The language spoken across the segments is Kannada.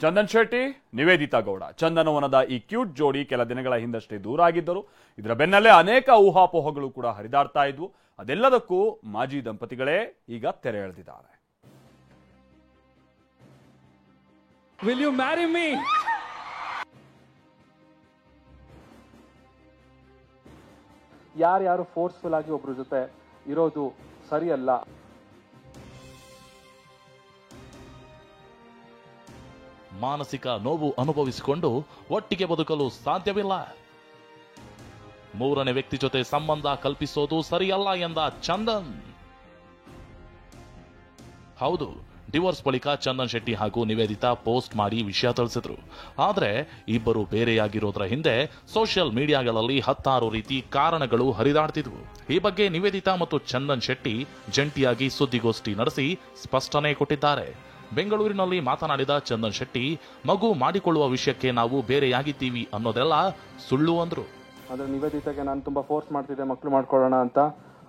ಚಂದನ್ ಶೆಟ್ಟಿ, ನಿವೇದಿತಾ ಗೌಡ ಚಂದನವನದ ಈ ಕ್ಯೂಟ್ ಜೋಡಿ ಕೆಲ ದಿನಗಳ ಹಿಂದಷ್ಟೇ ದೂರ ಆಗಿದ್ದರು. ಇದರ ಬೆನ್ನಲ್ಲೇ ಅನೇಕ ಊಹಾಪೋಹಗಳು ಕೂಡ ಹರಿದಾಡ್ತಾ ಇದ್ವು. ಅದೆಲ್ಲದಕ್ಕೂ ಮಾಜಿ ದಂಪತಿಗಳೇ ಈಗ ತೆರೆ ಎಳೆದಿದ್ದಾರೆ. Will you marry me? ಯಾರು ಫೋರ್ಸ್ಫುಲ್ ಆಗಿ ಒಬ್ರ ಜೊತೆ ಇರೋದು ಸರಿಯಲ್ಲ. ಮಾನಸಿಕ ನೋವು ಅನುಭವಿಸಿಕೊಂಡು ಒಟ್ಟಿಗೆ ಬದುಕಲು ಸಾಧ್ಯವಿಲ್ಲ. ಮೂರನೇ ವ್ಯಕ್ತಿ ಜೊತೆ ಸಂಬಂಧ ಕಲ್ಪಿಸೋದು ಸರಿಯಲ್ಲ ಎಂದ ಚಂದನ್. ಹೌದು, ಡಿವೋರ್ಸ್ ಬಳಿಕ ಚಂದನ್ ಶೆಟ್ಟಿ ಹಾಗೂ ನಿವೇದಿತಾ ಪೋಸ್ಟ್ ಮಾಡಿ ವಿಷಯ ತಿಳಿಸಿದ್ರು. ಆದ್ರೆ ಇಬ್ಬರು ಬೇರೆಯಾಗಿರೋದ್ರ ಹಿಂದೆ ಸೋಷಿಯಲ್ ಮೀಡಿಯಾಗಳಲ್ಲಿ ಹತ್ತಾರು ರೀತಿ ಕಾರಣಗಳು ಹರಿದಾಡ್ತಿದ್ವು. ಈ ಬಗ್ಗೆ ನಿವೇದಿತಾ ಮತ್ತು ಚಂದನ್ ಶೆಟ್ಟಿ ಜಂಟಿಯಾಗಿ ಸುದ್ದಿಗೋಷ್ಠಿ ನಡೆಸಿ ಸ್ಪಷ್ಟನೆ ಕೊಟ್ಟಿದ್ದಾರೆ. ಬೆಂಗಳೂರಿನಲ್ಲಿ ಮಾತನಾಡಿದ ಚಂದನ್ ಶೆಟ್ಟಿ, ಮಗು ಮಾಡಿಕೊಳ್ಳುವ ವಿಷಯಕ್ಕೆ ನಾವು ಬೇರೆಯಾಗಿದ್ದೀವಿ ಅನ್ನೋದೆಲ್ಲ ಸುಳ್ಳು ಅಂದ್ರು. ಆದ್ರೆ ನಿವೇದಿತಾಗೆ ನಾನು ತುಂಬಾ ಫೋರ್ಸ್ ಮಾಡ್ತಿದ್ದೆ ಮಕ್ಕಳು ಮಾಡ್ಕೊಳ್ಳೋಣ ಅಂತ,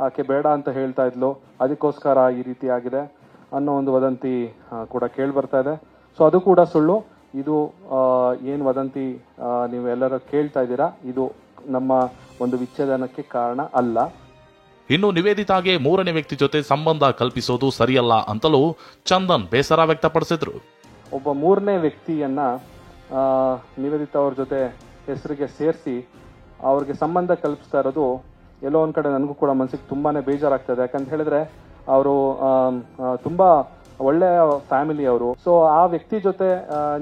ಆಕೆ ಬೇಡ ಅಂತ ಹೇಳ್ತಾ ಇದ್ಲು, ಅದಕ್ಕೋಸ್ಕರ ಈ ರೀತಿ ಆಗಿದೆ ಅನ್ನೋ ಒಂದು ವದಂತಿ ಕೂಡ ಕೇಳಿ ಬರ್ತಾ ಇದೆ. ಸೊ ಅದು ಕೂಡ ಸುಳ್ಳು. ಇದು ಏನ್ ವದಂತಿ ನೀವೆಲ್ಲರೂ ಕೇಳ್ತಾ ಇದ್ದೀರಾ, ಇದು ನಮ್ಮ ಒಂದು ವಿಚ್ಛೇದನಕ್ಕೆ ಕಾರಣ ಅಲ್ಲ. ಇನ್ನು ನಿವೇದಿತಾಗೆ ಮೂರನೇ ವ್ಯಕ್ತಿ ಜೊತೆ ಸಂಬಂಧ ಕಲ್ಪಿಸೋದು ಸರಿಯಲ್ಲ ಅಂತಲೂ ಚಂದನ್ ಬೇಸರ ವ್ಯಕ್ತಪಡಿಸಿದ್ರು. ಒಬ್ಬ ಮೂರನೇ ವ್ಯಕ್ತಿಯನ್ನ ನಿವೇದಿತಾ ಅವ್ರ ಜೊತೆ ಹೆಸರಿಗೆ ಸೇರಿಸಿ ಅವ್ರಿಗೆ ಸಂಬಂಧ ಕಲ್ಪಿಸ್ತಾ ಇರೋದು ಎಲ್ಲೋ ಒಂದ್ ಕಡೆ ನನಗೂ ಕೂಡ ಮನಸ್ಸಿಗೆ ತುಂಬಾನೇ ಬೇಜಾರಾಗ್ತದೆ. ಯಾಕಂತ ಹೇಳಿದ್ರೆ ಅವರು ತುಂಬಾ ಒಳ್ಳೆಯ ಫ್ಯಾಮಿಲಿ ಅವರು. ಸೊ ಆ ವ್ಯಕ್ತಿ ಜೊತೆ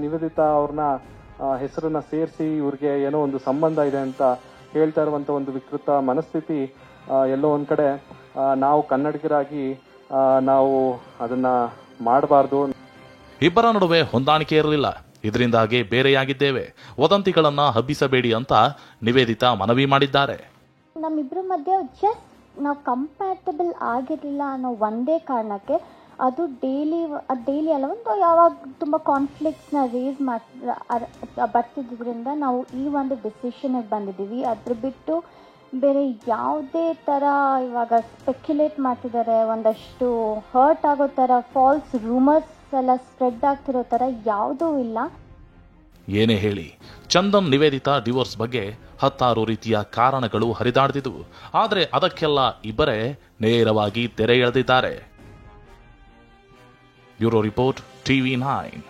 ನಿವೇದಿತಾ ಅವ್ರನ್ನ ಹೆಸರನ್ನ ಸೇರಿಸಿ ಇವ್ರಿಗೆ ಏನೋ ಒಂದು ಸಂಬಂಧ ಇದೆ ಅಂತ ಹೇಳ್ತಾ ಇರುವಂತ ಒಂದು ವಿಕೃತ ಮನಸ್ಥಿತಿ ಎಲ್ಲೋ ಒಂದ್ ಕಡೆ ನಾವು ಕನ್ನಡಿಗರಾಗಿ ನಾವು ಅದನ್ನ ಮಾಡಬಾರ್ದು. ಇಬ್ಬರ ನಡುವೆ ಹೊಂದಾಣಿಕೆ ಇರಲಿಲ್ಲ, ಇದರಿಂದಾಗಿ ಬೇರೆಯಾಗಿದ್ದೇವೆ, ವದಂತಿಗಳನ್ನ ಹಬ್ಬಿಸಬೇಡಿ ಅಂತ ನಿವೇದಿತಾ ಮನವಿ ಮಾಡಿದ್ದಾರೆ. ನಮ್ಮಿಬ್ಬರ ಮಧ್ಯೆ ಜಸ್ಟ್ ನಾವು ಕಂಪ್ಯಾಟಬಲ್ ಆಗಿರಲಿಲ್ಲ ಅನ್ನೋ ಒಂದೇ ಕಾರಣಕ್ಕೆ ಅದು ಡೈಲಿ ಅಲ್ಲ, ಒಂದು ಯಾವಾಗ ತುಂಬ ಕಾನ್ಫ್ಲಿಕ್ಟ್ಸ್ನ ರೇಸ್ ಬರ್ತಿದ್ದರಿಂದ ನಾವು ಈ ಒಂದು ಡಿಸಿಷನ್ಗೆ ಬಂದಿದ್ದೀವಿ. ಅದ್ರ ಬಿಟ್ಟು ಬೇರೆ ಯಾವುದೇ ಥರ ಇವಾಗ ಸ್ಪೆಕ್ಯುಲೇಟ್ ಮಾಡ್ತಿದ್ದಾರೆ, ಒಂದಷ್ಟು ಹರ್ಟ್ ಆಗೋ ಥರ ಫಾಲ್ಸ್ ರೂಮರ್ಸ್ ಎಲ್ಲ ಸ್ಪ್ರೆಡ್ ಆಗ್ತಿರೋ ಥರ ಯಾವುದೂ ಇಲ್ಲ. ಏನೇ ಹೇಳಿ, ಚಂದನ್ ನಿವೇದಿತಾ ಡಿವೋರ್ಸ್ ಬಗ್ಗೆ ಹತ್ತಾರು ರೀತಿಯ ಕಾರಣಗಳು ಹರಿದಾಡ್ತಿದ್ವು. ಆದರೆ ಅದಕ್ಕೆಲ್ಲ ಇಬ್ಬರೇ ನೇರವಾಗಿ ತೆರೆ ಎಳೆದಿದ್ದಾರೆ. Bureau report, TV9.